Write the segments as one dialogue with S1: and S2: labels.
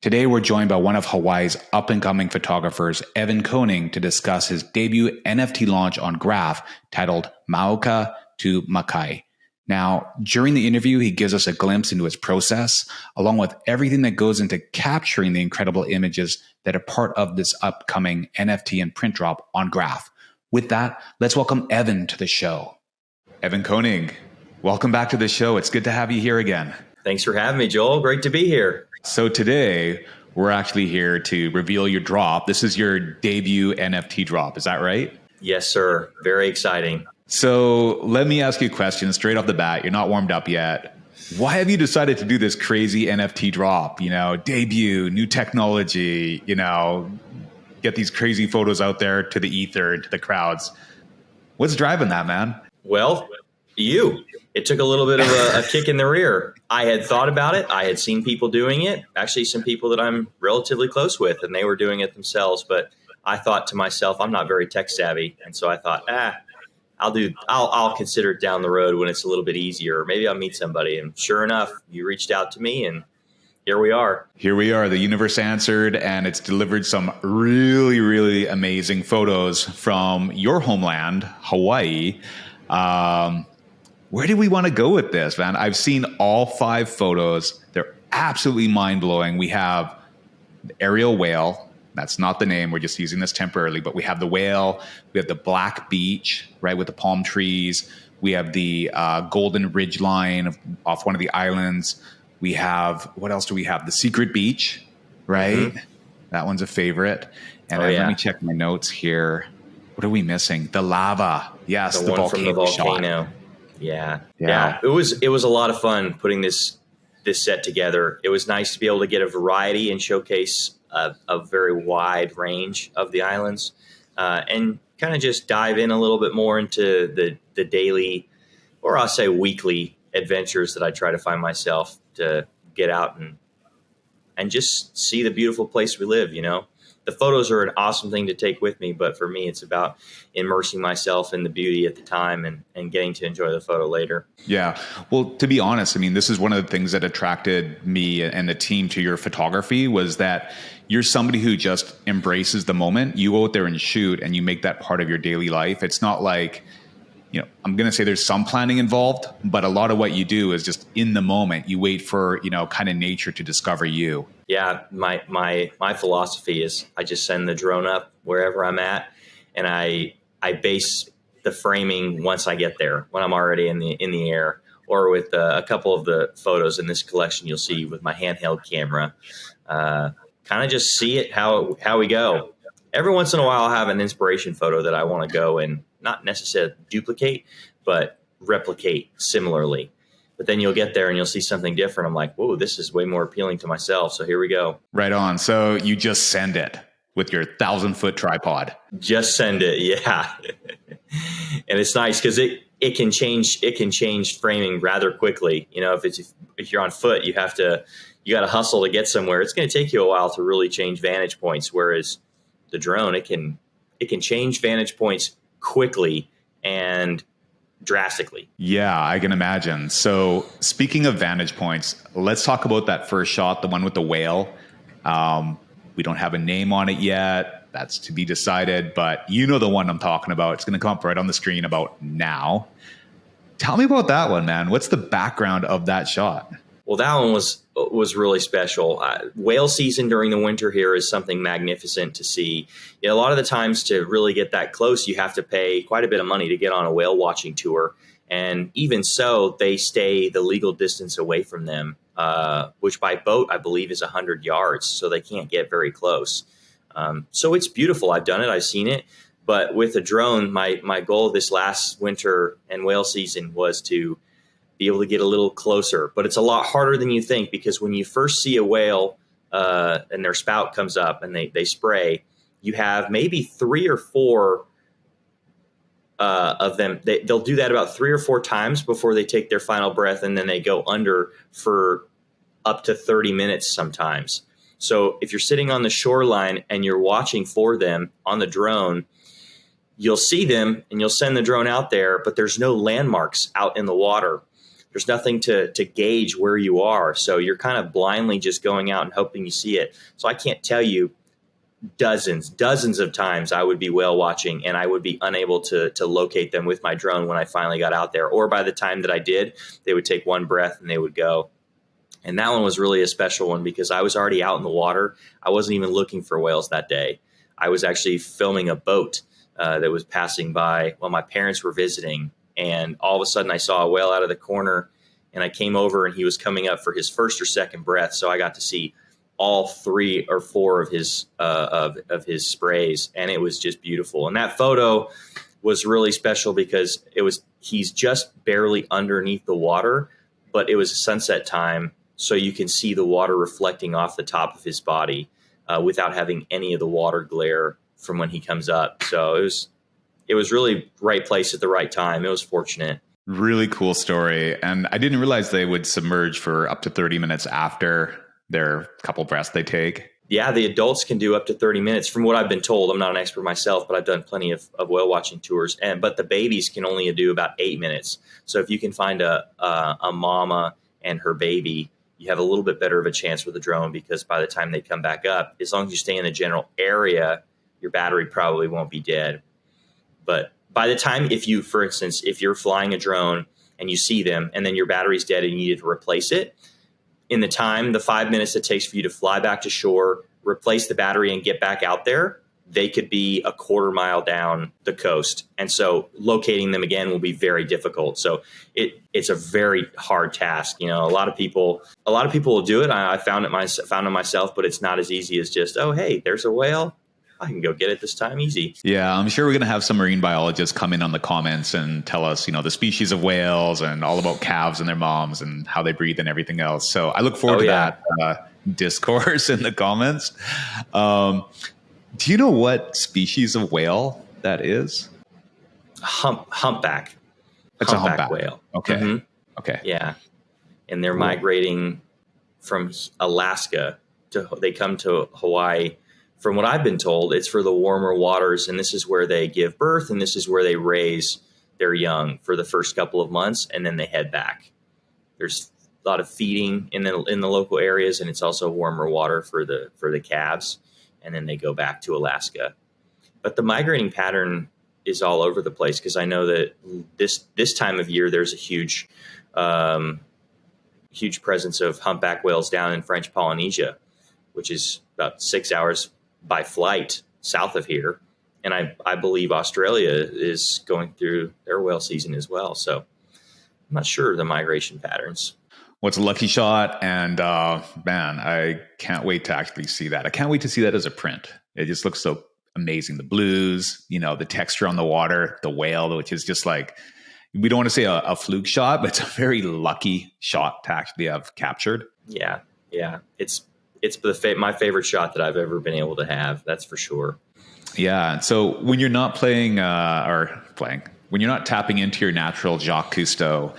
S1: Today, we're joined by one of Hawaii's up-and-coming photographers, Evan Koenig, to discuss his debut NFT launch on GRAAPH titled Mauka to Makai. Now, during the interview, he gives us a glimpse into his process, along with everything that goes into capturing the incredible images that are part of this upcoming NFT and print drop on GRAAPH. With that, let's welcome Evan to the show. Evan Koenig, welcome back to the show. It's good to have you here again.
S2: Thanks for having me, Joel. Great to be here.
S1: So today, we're actually here to reveal your drop. This is your debut NFT drop. Is that right?
S2: Yes, sir. Very exciting.
S1: So let me ask you a question straight off the bat. You're not warmed up yet. Why have you decided to do this crazy NFT drop? You know, debut, new technology, get these crazy photos out there to the ether, to the crowds. What's driving that, man?
S2: Well, it took a little bit of a kick in the rear. I had thought about it. I had seen people doing it, actually some people that I'm relatively close with, and they were doing it themselves. But I thought to myself, I'm not very tech savvy. And so I thought, I'll consider it down the road when it's a little bit easier. Maybe I'll meet somebody. And sure enough, you reached out to me and here we are.
S1: Here we are. The universe answered, and it's delivered some really, really amazing photos from your homeland, Hawaii. Where do we want to go with this, man? I've seen all 5 photos. They're absolutely mind-blowing. We have the aerial whale. That's not the name. We're just using this temporarily. But we have the whale. We have the black beach, right, with the palm trees. We have the golden ridge line off one of the islands. We have, what else do we have? The secret beach, right? Mm-hmm. That one's a favorite. And let me check my notes here. What are we missing? The lava. Yes,
S2: the one from the volcano. Shot. Yeah. It was a lot of fun putting this set together. It was nice to be able to get a variety and showcase a very wide range of the islands, and kind of just dive in a little bit more into the daily, or I'll say weekly adventures that I try to find myself to get out and just see the beautiful place we live, The photos are an awesome thing to take with me, but for me, it's about immersing myself in the beauty at the time and getting to enjoy the photo later.
S1: Yeah. Well, to be honest, this is one of the things that attracted me and the team to your photography was that you're somebody who just embraces the moment. You go out there and shoot and you make that part of your daily life. It's not like, I'm going to say there's some planning involved, but a lot of what you do is just in the moment. You wait for, kind of nature to discover you.
S2: Yeah. My philosophy is I just send the drone up wherever I'm at, and I base the framing once I get there, when I'm already in the air, or with a couple of the photos in this collection you'll see with my handheld camera. Kind of just see it how we go. Every once in a while, I'll have an inspiration photo that I want to go and not necessarily duplicate, but replicate similarly. But then you'll get there and you'll see something different. I'm like, whoa, this is way more appealing to myself. So here we go.
S1: Right on. So you just send it with your 1,000-foot tripod.
S2: Just send it. Yeah. And it's nice because it can change framing rather quickly. If you're on foot, you got to hustle to get somewhere. It's going to take you a while to really change vantage points. Whereas the drone, it can change vantage points quickly and drastically.
S1: Yeah, I can imagine. So speaking of vantage points, let's talk about that first shot, the one with the whale. We don't have a name on it yet. That's to be decided, but you know the one I'm talking about. It's going to come up right on the screen about now. Tell me about that one, man. What's the background of that shot?
S2: Well, that one was really special. Whale season during the winter here is something magnificent to see. A lot of the times to really get that close, you have to pay quite a bit of money to get on a whale watching tour. And even so, they stay the legal distance away from them, which by boat, I believe, is 100 yards. So they can't get very close. So it's beautiful. I've done it. I've seen it. But with a drone, my goal this last winter and whale season was to be able to get a little closer. But it's a lot harder than you think, because when you first see a whale and their spout comes up and they spray, you have maybe 3 or 4 of them. They'll do that about 3 or 4 times before they take their final breath, and then they go under for up to 30 minutes sometimes. So if you're sitting on the shoreline and you're watching for them on the drone, you'll see them and you'll send the drone out there, but there's no landmarks out in the water. there's nothing to gauge where you are. So you're kind of blindly just going out and hoping you see it. So I can't tell you dozens of times I would be whale watching and I would be unable to locate them with my drone when I finally got out there. Or by the time that I did, they would take one breath and they would go. And that one was really a special one because I was already out in the water. I wasn't even looking for whales that day. I was actually filming a boat that was passing by while my parents were visiting. And all of a sudden I saw a whale out of the corner and I came over and he was coming up for his first or second breath. So I got to see all 3 or 4 of his his sprays, and it was just beautiful. And that photo was really special because he's just barely underneath the water, but it was sunset time, so you can see the water reflecting off the top of his body without having any of the water glare from when he comes up. So it was really right place at the right time. It was fortunate.
S1: Really cool story. And I didn't realize they would submerge for up to 30 minutes after their couple breaths they take.
S2: Yeah, the adults can do up to 30 minutes from what I've been told. I'm not an expert myself, but I've done plenty of whale watching tours. But the babies can only do about 8 minutes. So if you can find a mama and her baby, you have a little bit better of a chance with a drone, because by the time they come back up, as long as you stay in the general area, your battery probably won't be dead. But by the time, for instance, if you're flying a drone and you see them and then your battery's dead and you need to replace it, in the 5 minutes it takes for you to fly back to shore, replace the battery and get back out there, they could be a quarter mile down the coast. And so locating them again will be very difficult. So it's a very hard task. A lot of people will do it. I found it myself, but it's not as easy as just, oh, hey, there's a whale. I can go get it this time easy.
S1: Yeah, I'm sure we're going to have some marine biologists come in on the comments and tell us, the species of whales and all about calves and their moms and how they breathe and everything else. So I look forward to that discourse in the comments. Do you know what species of whale that is?
S2: Humpback.
S1: It's a humpback
S2: whale.
S1: Okay.
S2: Mm-hmm.
S1: Okay.
S2: Yeah. And they're migrating from Alaska they come to Hawaii. From what I've been told, it's for the warmer waters, and this is where they give birth, and this is where they raise their young for the first couple of months, and then they head back. There's a lot of feeding in the local areas, and it's also warmer water for the calves, and then they go back to Alaska. But the migrating pattern is all over the place, because I know that this time of year there's a huge presence of humpback whales down in French Polynesia, which is about 6 hours by flight south of here. And I believe Australia is going through their whale season as well. So I'm not sure the migration patterns.
S1: What's a lucky shot? And man, I can't wait to actually see that. I can't wait to see that as a print. It just looks so amazing. The blues, the texture on the water, the whale, which is just like, we don't want to say a fluke shot, but it's a very lucky shot to actually have captured.
S2: Yeah. It's my favorite shot that I've ever been able to have. That's for sure.
S1: Yeah. So when you're not when you're not tapping into your natural Jacques Cousteau,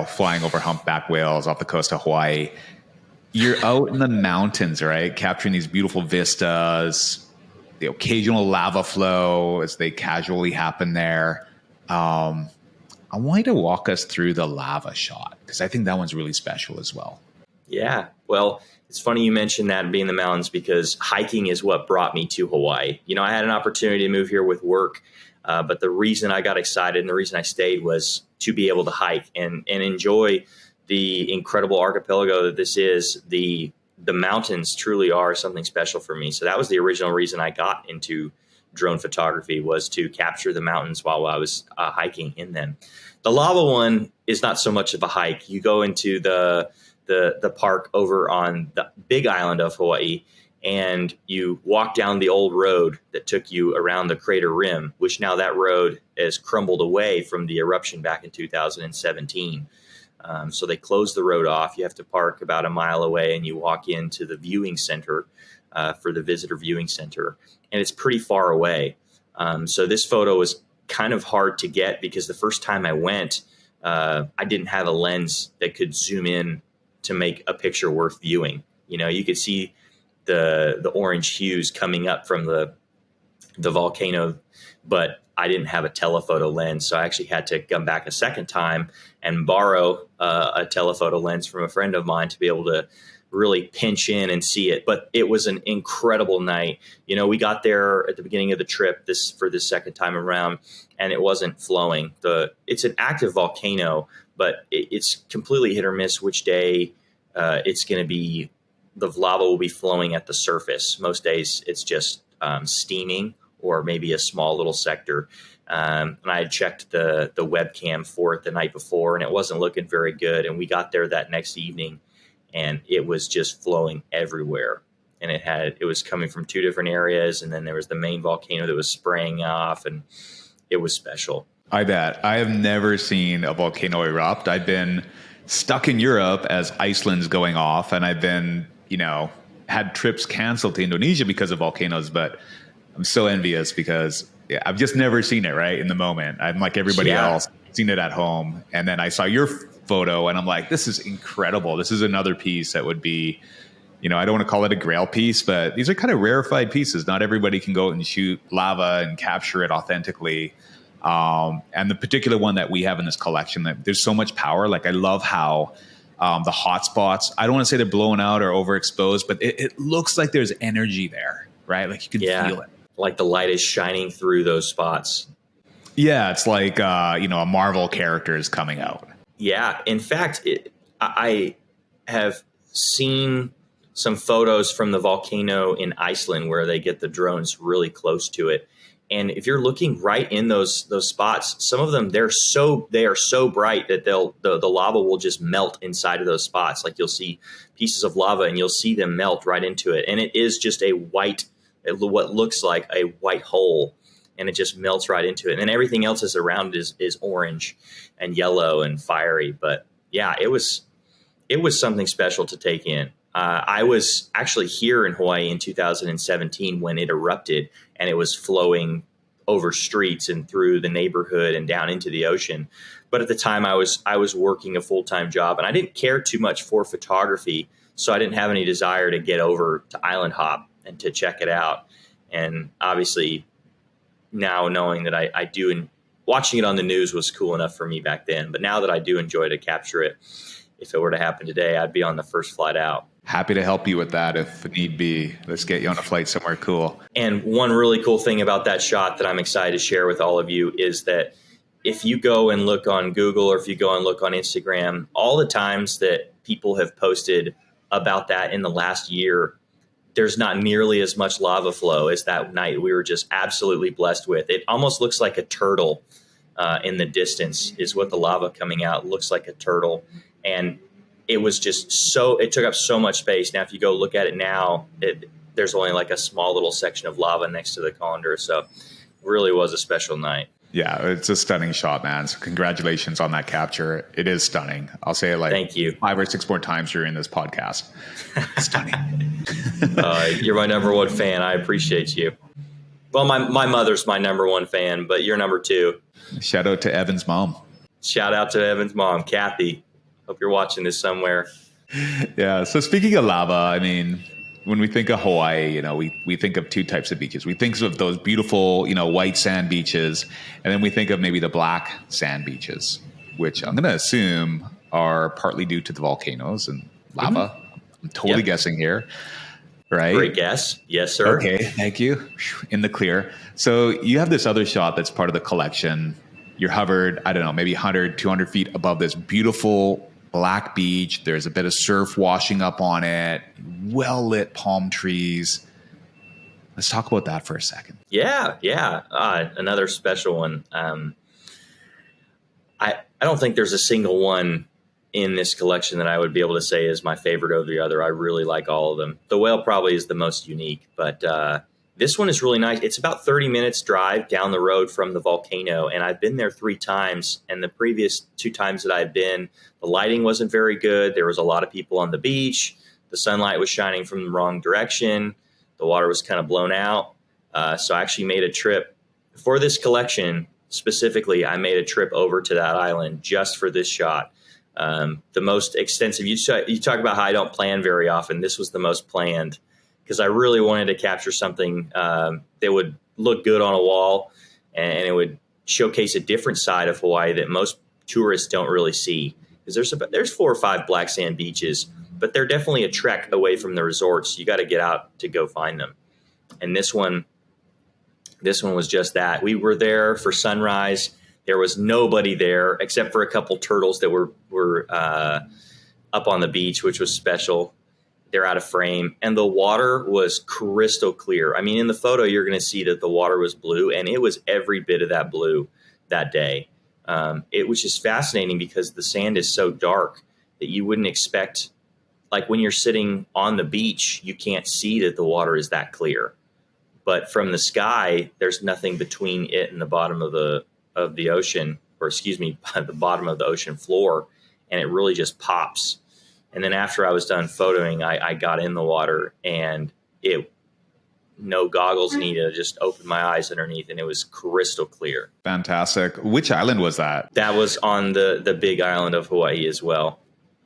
S1: flying over humpback whales off the coast of Hawaii, you're out in the mountains, right? Capturing these beautiful vistas, the occasional lava flow as they casually happen there. I want you to walk us through the lava shot, because I think that one's really special as well.
S2: Yeah. Well, it's funny you mentioned that being in the mountains, because hiking is what brought me to Hawaii. I had an opportunity to move here with work, but the reason I got excited and the reason I stayed was to be able to hike and enjoy the incredible archipelago that this is. The mountains truly are something special for me. So that was the original reason I got into drone photography, was to capture the mountains while I was hiking in them. The lava one is not so much of a hike. You go into the park over on the big island of Hawaii, and you walk down the old road that took you around the crater rim, which now that road has crumbled away from the eruption back in 2017. So they closed the road off. You have to park about a mile away, and you walk into the viewing center for the visitor viewing center, and it's pretty far away. So this photo was kind of hard to get, because the first time I went, I didn't have a lens that could zoom in to make a picture worth viewing. You could see the orange hues coming up from the volcano, but I didn't have a telephoto lens, so I actually had to come back a second time and borrow a telephoto lens from a friend of mine to be able to really pinch in and see it. But it was an incredible night. We got there at the beginning of the trip for this second time around, and it wasn't flowing. It's an active volcano, but it's completely hit or miss which day it's going to be. The lava will be flowing at the surface. Most days it's just steaming, or maybe a small little sector. And I had checked the webcam for it the night before, and it wasn't looking very good. And we got there that next evening, and it was just flowing everywhere. And it was coming from two different areas, and then there was the main volcano that was spraying off, and it was special.
S1: I bet. I have never seen a volcano erupt. I've been stuck in Europe as Iceland's going off, and I've been, had trips canceled to Indonesia because of volcanoes, but I'm so envious because I've just never seen it right in the moment. I'm like everybody else, seen it at home. And then I saw your photo and I'm like, this is incredible. This is another piece that would be, I don't want to call it a grail piece, but these are kind of rarefied pieces. Not everybody can go and shoot lava and capture it authentically. And the particular one that we have in this collection, that there's so much power. Like I love how the hot spots, I don't want to say they're blown out or overexposed, but it looks like there's energy there, right? Like you can feel it.
S2: Like the light is shining through those spots.
S1: Yeah, it's like, a Marvel character is coming out.
S2: Yeah. In fact, I have seen some photos from the volcano in Iceland where they get the drones really close to it. And if you're looking right in those spots, some of them, they are so bright that the lava will just melt inside of those spots. Like you'll see pieces of lava and you'll see them melt right into it. And it is just what looks like a white hole, and it just melts right into it. And everything else is around is orange and yellow and fiery. But yeah, it was something special to take in. I was actually here in Hawaii in 2017 when it erupted, and it was flowing over streets and through the neighborhood and down into the ocean. But at the time I was working a full-time job, and I didn't care too much for photography. So I didn't have any desire to get over to Island Hop and to check it out. And obviously now knowing that I do, and watching it on the news was cool enough for me back then. But now that I do enjoy to capture it, if it were to happen today, I'd be on the first flight out.
S1: Happy to help you with that if need be. Let's get you on a flight somewhere cool.
S2: And one really cool thing about that shot that I'm excited to share with all of you is that if you go and look on Google, or if you go and look on Instagram, all the times that people have posted about that in the last year, there's not nearly as much lava flow as that night we were just absolutely blessed with. It almost looks like a turtle in the distance is what the lava coming out looks like, a turtle. And it was just it took up so much space. Now, if you go look at it now, there's only like a small little section of lava next to the colander. So it really was a special night.
S1: Yeah, it's a stunning shot, man. So congratulations on that capture. It is stunning. I'll say it like
S2: Thank you.
S1: 5 or 6 more times during this podcast. Stunning.
S2: You're my number one fan. I appreciate you. Well, my mother's my number one fan, but you're number 2.
S1: Shout out to Evan's mom.
S2: Shout out to Evan's mom, Kathy. Hope you're watching this somewhere.
S1: Yeah. So speaking of lava, I mean, when we think of Hawaii, we think of 2 types of beaches. We think of those beautiful, white sand beaches, and then we think of maybe the black sand beaches, which I'm going to assume are partly due to the volcanoes and lava. Mm-hmm. I'm totally guessing here, right?
S2: Great guess. Yes, sir.
S1: Okay. Thank you. In the clear. So you have this other shot that's part of the collection. You're hovered, I don't know, maybe 100, 200 feet above this beautiful black beach. There's a bit of surf washing up on it, well-lit palm trees. Let's talk about that for a second.
S2: Yeah. Another special one. I don't think there's a single one in this collection that I would be able to say is my favorite over the other. I really like all of them. The whale probably is the most unique, but this one is really nice. It's about 30 minutes drive down the road from the volcano, and I've been there 3 times. And the previous 2 times that I've been, the lighting wasn't very good. There was a lot of people on the beach. The sunlight was shining from the wrong direction. The water was kind of blown out. So I actually made a trip for this collection. Specifically, I made a trip over to that island just for this shot. The most extensive. You talk about how I don't plan very often. This was the most planned, because I really wanted to capture something that would look good on a wall and it would showcase a different side of Hawaii that most tourists don't really see. Because there's 4 or 5 black sand beaches, but they're definitely a trek away from the resorts. You got to get out to go find them. And this one was just that. We were there for sunrise. There was nobody there except for a couple turtles that were up on the beach, which was special. They're out of frame, and the water was crystal clear. I mean, in the photo, you're going to see that the water was blue, and it was every bit of that blue that day. It was just fascinating because the sand is so dark that you wouldn't expect, like when you're sitting on the beach, you can't see that the water is that clear. But from the sky, there's nothing between it and the bottom of the ocean, or excuse me, the bottom of the ocean floor, and it really just pops. And then after I was done photoing, I got in the water, and no goggles needed. I just opened my eyes underneath, and it was crystal clear.
S1: Fantastic. Which island was that?
S2: That was on the big island of Hawaii as well.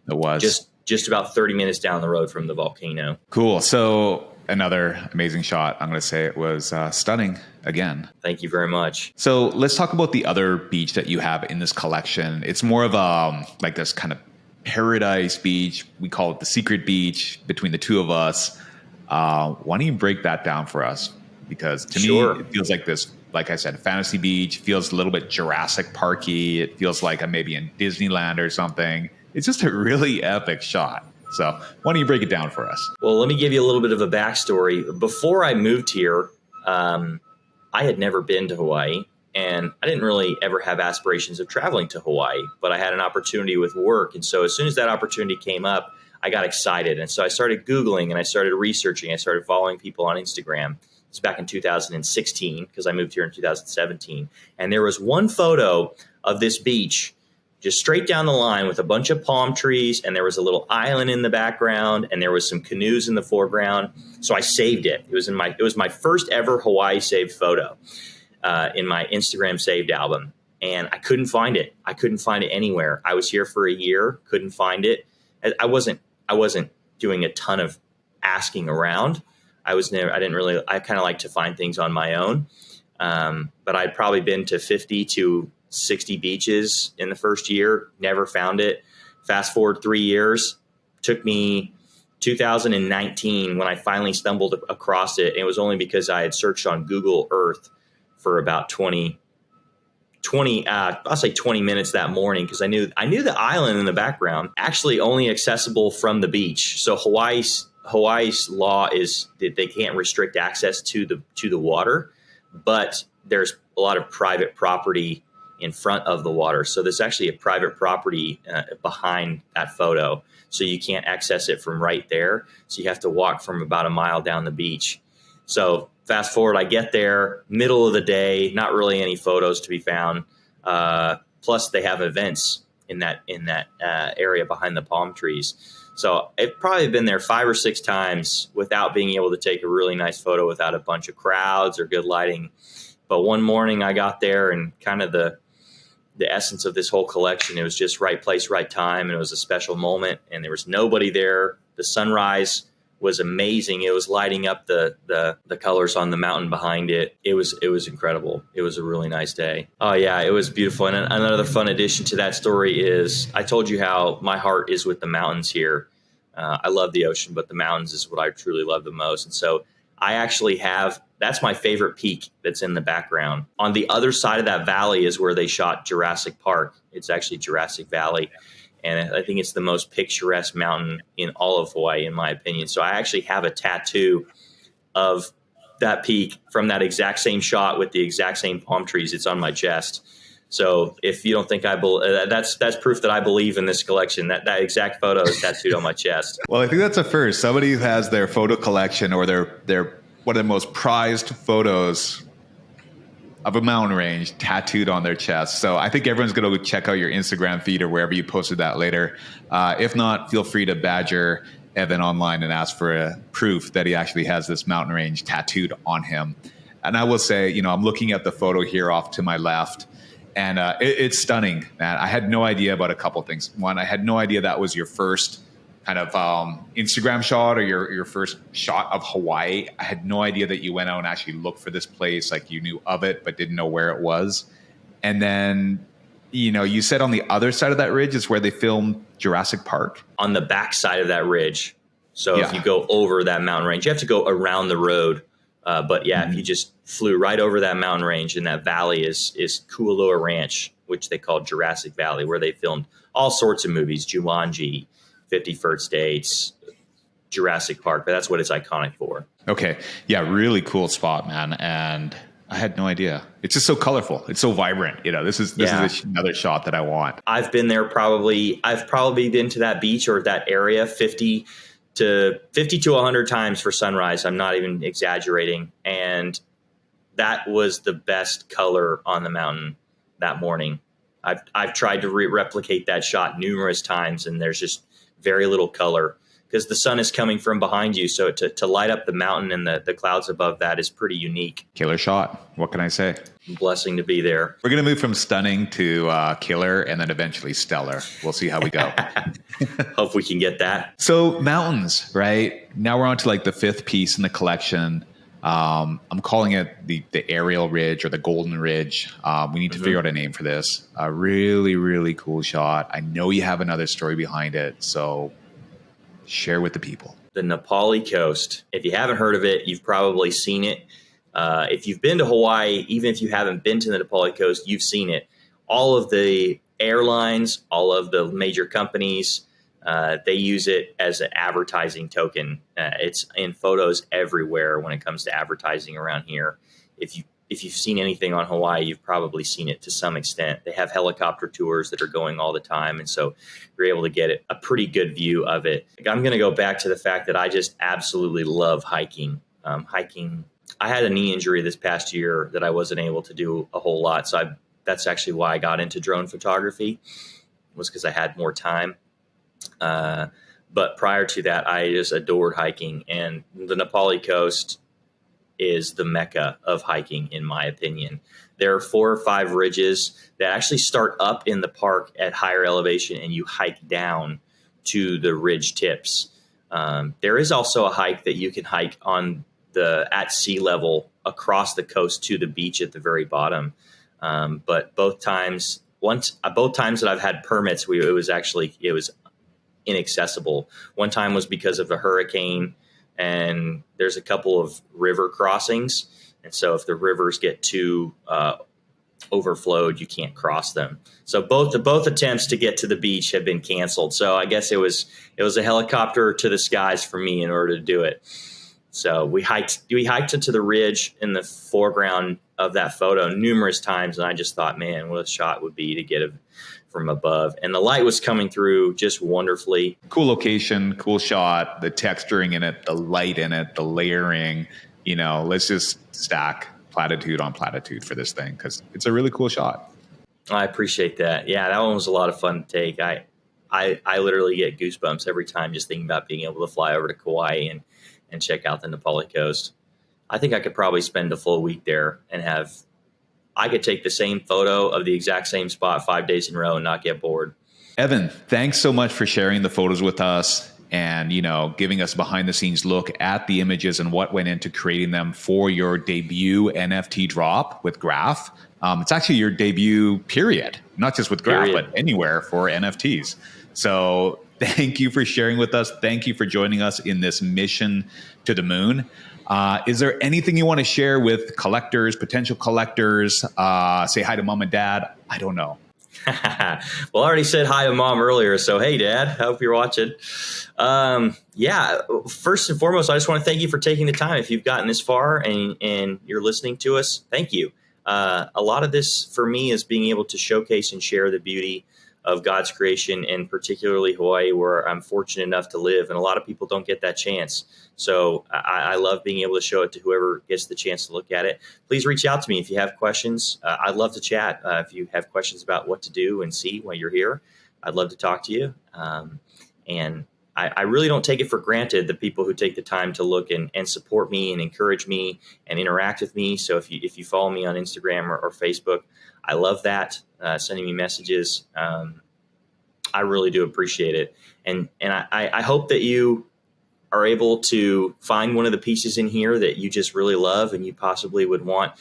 S1: It was
S2: just about 30 minutes down the road from the volcano.
S1: Cool. So another amazing shot. I'm going to say it was stunning again.
S2: Thank you very much.
S1: So let's talk about the other beach that you have in this collection. It's more of like this kind of paradise beach. We call it the secret beach between the two of us. Why don't you break that down for us? Because to me, it feels like this, like I said, fantasy beach. Feels a little bit Jurassic Parky. It feels like I'm maybe in Disneyland or something. It's just a really epic shot. So why don't you break it down for us?
S2: Well, let me give you a little bit of a backstory. Before I moved here, I had never been to Hawaii, and I didn't really ever have aspirations of traveling to Hawaii, but I had an opportunity with work. And so as soon as that opportunity came up, I got excited. And so I started Googling and I started researching. I started following people on Instagram. It's back in 2016 because I moved here in 2017. And there was one photo of this beach just straight down the line with a bunch of palm trees, and there was a little island in the background, and there was some canoes in the foreground. So I saved it. It was my first ever Hawaii saved photo in my Instagram saved album, and I couldn't find it. I couldn't find it anywhere. I was here for a year, couldn't find it. I wasn't doing a ton of asking around. I kind of like to find things on my own. But I'd probably been to 50 to 60 beaches in the first year, never found it. Fast forward 3 years, took me 2019 when I finally stumbled across it. And it was only because I had searched on Google Earth for about 20 minutes that morning, because I knew the island in the background, actually only accessible from the beach. So Hawaii's law is that they can't restrict access to the water, but there's a lot of private property in front of the water. So there's actually a private property behind that photo. So you can't access it from right there. So you have to walk from about a mile down the beach. So fast forward, I get there, middle of the day, not really any photos to be found. Plus they have events in that area behind the palm trees. So I've probably been there 5 or 6 times without being able to take a really nice photo without a bunch of crowds or good lighting. But one morning I got there, and kind of the essence of this whole collection, it was just right place, right time. And it was a special moment, and there was nobody there. The sunrise was amazing. It was lighting up the colors on the mountain behind it. It was incredible. It was a really nice day. Oh yeah, it was beautiful. And another fun addition to that story is I told you how my heart is with the mountains here. I love the ocean, but the mountains is what I truly love the most. And so I actually that's my favorite peak that's in the background. On the other side of that valley is where they shot Jurassic Park. It's actually Jurassic Valley. And I think it's the most picturesque mountain in all of Hawaii, in my opinion. So I actually have a tattoo of that peak from that exact same shot with the exact same palm trees. It's on my chest. So if you don't think that's proof that I believe in this collection. That exact photo is tattooed on my chest.
S1: Well, I think that's a first. Somebody who has their photo collection or their one of the most prized photos of a mountain range tattooed on their chest. So I think everyone's going to go check out your Instagram feed or wherever you posted that later. If not, feel free to badger Evan online and ask for a proof that he actually has this mountain range tattooed on him. And I will say, I'm looking at the photo here off to my left, and it's stunning, man. I had no idea about a couple things. One, I had no idea that was your first kind of Instagram shot or your first shot of Hawaii. I had no idea that you went out and actually looked for this place. Like you knew of it, but didn't know where it was. And then, you said on the other side of that ridge is where they filmed Jurassic Park.
S2: On the back side of that ridge. So if you go over that mountain range, you have to go around the road. But if you just flew right over that mountain range, and that valley is Kualoa Ranch, which they call Jurassic Valley, where they filmed all sorts of movies, Jumanji, 50 First Dates, Jurassic Park. But that's what it's iconic for. Okay.
S1: Yeah, really cool spot, man. And I had no idea. It's just so colorful. It's so vibrant. This is another shot that I want.
S2: I've been there I've probably been to that beach or that area 50 to 100 times for sunrise. I'm not even exaggerating. And that was the best color on the mountain that morning. I've tried to replicate that shot numerous times, and there's just very little color because the sun is coming from behind you. So to light up the mountain and the clouds above that is pretty unique.
S1: Killer shot. What can I say?
S2: Blessing to be there.
S1: We're going to move from stunning to killer and then eventually stellar. We'll see how we go.
S2: Hope we can get that.
S1: So mountains, right? Now we're on to like the fifth piece in the collection. I'm calling it the aerial ridge or the golden ridge. We need to figure out a name for this. A really, really cool shot. I know you have another story behind it. So share with the people.
S2: The Nepali coast. If you haven't heard of it, you've probably seen it. If you've been to Hawaii, even if you haven't been to the Nepali coast, you've seen it. All of the airlines, all of the major companies, they use it as an advertising token. It's in photos everywhere when it comes to advertising around here. If you've seen anything on Hawaii, you've probably seen it to some extent. They have helicopter tours that are going all the time, and so you're able to get a pretty good view of it. I'm going to go back to the fact that I just absolutely love hiking. I had a knee injury this past year that I wasn't able to do a whole lot, so that's actually why I got into drone photography, was because I had more time. But prior to that, I just adored hiking, and the Nepali coast is the mecca of hiking, in my opinion. There are 4 or 5 ridges that actually start up in the park at higher elevation, and you hike down to the ridge tips. There is also a hike that you can hike at sea level across the coast to the beach at the very bottom. But both times that I've had permits, it was inaccessible. One time was because of a hurricane, and there's a couple of river crossings. And so if the rivers get too overflowed, you can't cross them. So both attempts to get to the beach have been canceled. So I guess it was a helicopter to the skies for me in order to do it. So we hiked into the ridge in the foreground of that photo numerous times. And I just thought, man, what a shot would be to get it from above. And the light was coming through just wonderfully.
S1: Cool location, cool shot, the texturing in it, the light in it, the layering. Let's just stack platitude on platitude for this thing because it's a really cool shot.
S2: I appreciate that. Yeah, that one was a lot of fun to take. I literally get goosebumps every time just thinking about being able to fly over to Kauai and check out the Nepali coast. I think I could probably spend a full week there and I could take the same photo of the exact same spot 5 days in a row and not get bored.
S1: Evan, thanks so much for sharing the photos with us and, giving us a behind the scenes look at the images and what went into creating them for your debut NFT drop with GRAAPH. It's actually your debut period, not just with GRAAPH, but anywhere for NFTs. So thank you for sharing with us. Thank you for joining us in this mission to the moon. Is there anything you want to share with collectors, potential collectors? Say hi to mom and dad. I don't know.
S2: Well, I already said hi to mom earlier. So, hey, dad, I hope you're watching. First and foremost, I just want to thank you for taking the time. If you've gotten this far and you're listening to us, thank you. A lot of this for me is being able to showcase and share the beauty of God's creation, and particularly Hawaii, where I'm fortunate enough to live. And a lot of people don't get that chance. So I love being able to show it to whoever gets the chance to look at it. Please reach out to me if you have questions. I'd love to chat. If you have questions about what to do and see while you're here, I'd love to talk to you. And I really don't take it for granted, the people who take the time to look and support me and encourage me and interact with me. So if you follow me on Instagram or Facebook, I love that, sending me messages. I I really do appreciate it. And I hope that you are able to find one of the pieces in here that you just really love and you possibly would want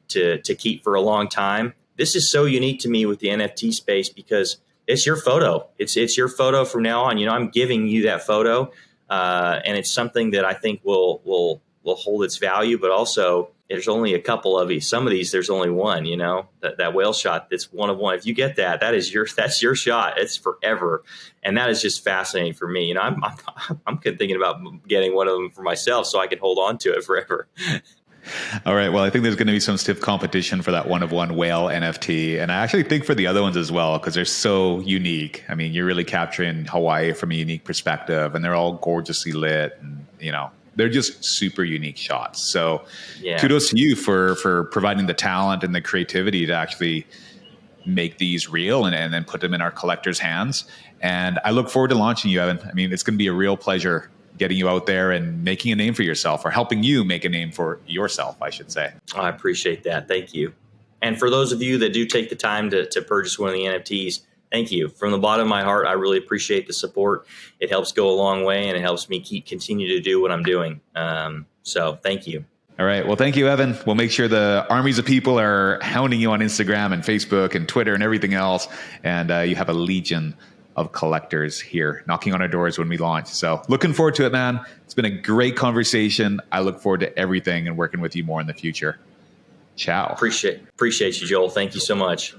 S2: to keep for a long time. This is so unique to me with the NFT space because it's your photo. It's your photo from now on. I'm giving you that photo, and it's something that I think will hold its value. But also, there's only a couple of these. Some of these, there's only one. That whale shot. That's one of one. If you get that, that's your shot. It's forever, and that is just fascinating for me. I'm thinking about getting one of them for myself so I can hold on to it forever.
S1: All right. Well, I think there's going to be some stiff competition for that one-of-one whale NFT. And I actually think for the other ones as well, because they're so unique. I mean, you're really capturing Hawaii from a unique perspective, and they're all gorgeously lit. And, they're just super unique shots. So kudos to you for providing the talent and the creativity to actually make these real and then put them in our collectors' hands. And I look forward to launching you, Evan. I mean, it's going to be a real pleasure getting you out there and making a name for yourself, or helping you make a name for yourself, I should say.
S2: I appreciate that. Thank you. And for those of you that do take the time to purchase one of the NFTs, thank you. From the bottom of my heart, I really appreciate the support. It helps go a long way, and it helps me continue to do what I'm doing. So thank you.
S1: All right. Well, thank you, Evan. We'll make sure the armies of people are hounding you on Instagram and Facebook and Twitter and everything else. And you have a legion of collectors here knocking on our doors when we launch. So looking forward to it, man. It's been a great conversation. I look forward to everything and working with you more in the future. Ciao.
S2: Appreciate you, Joel. Thank you so much.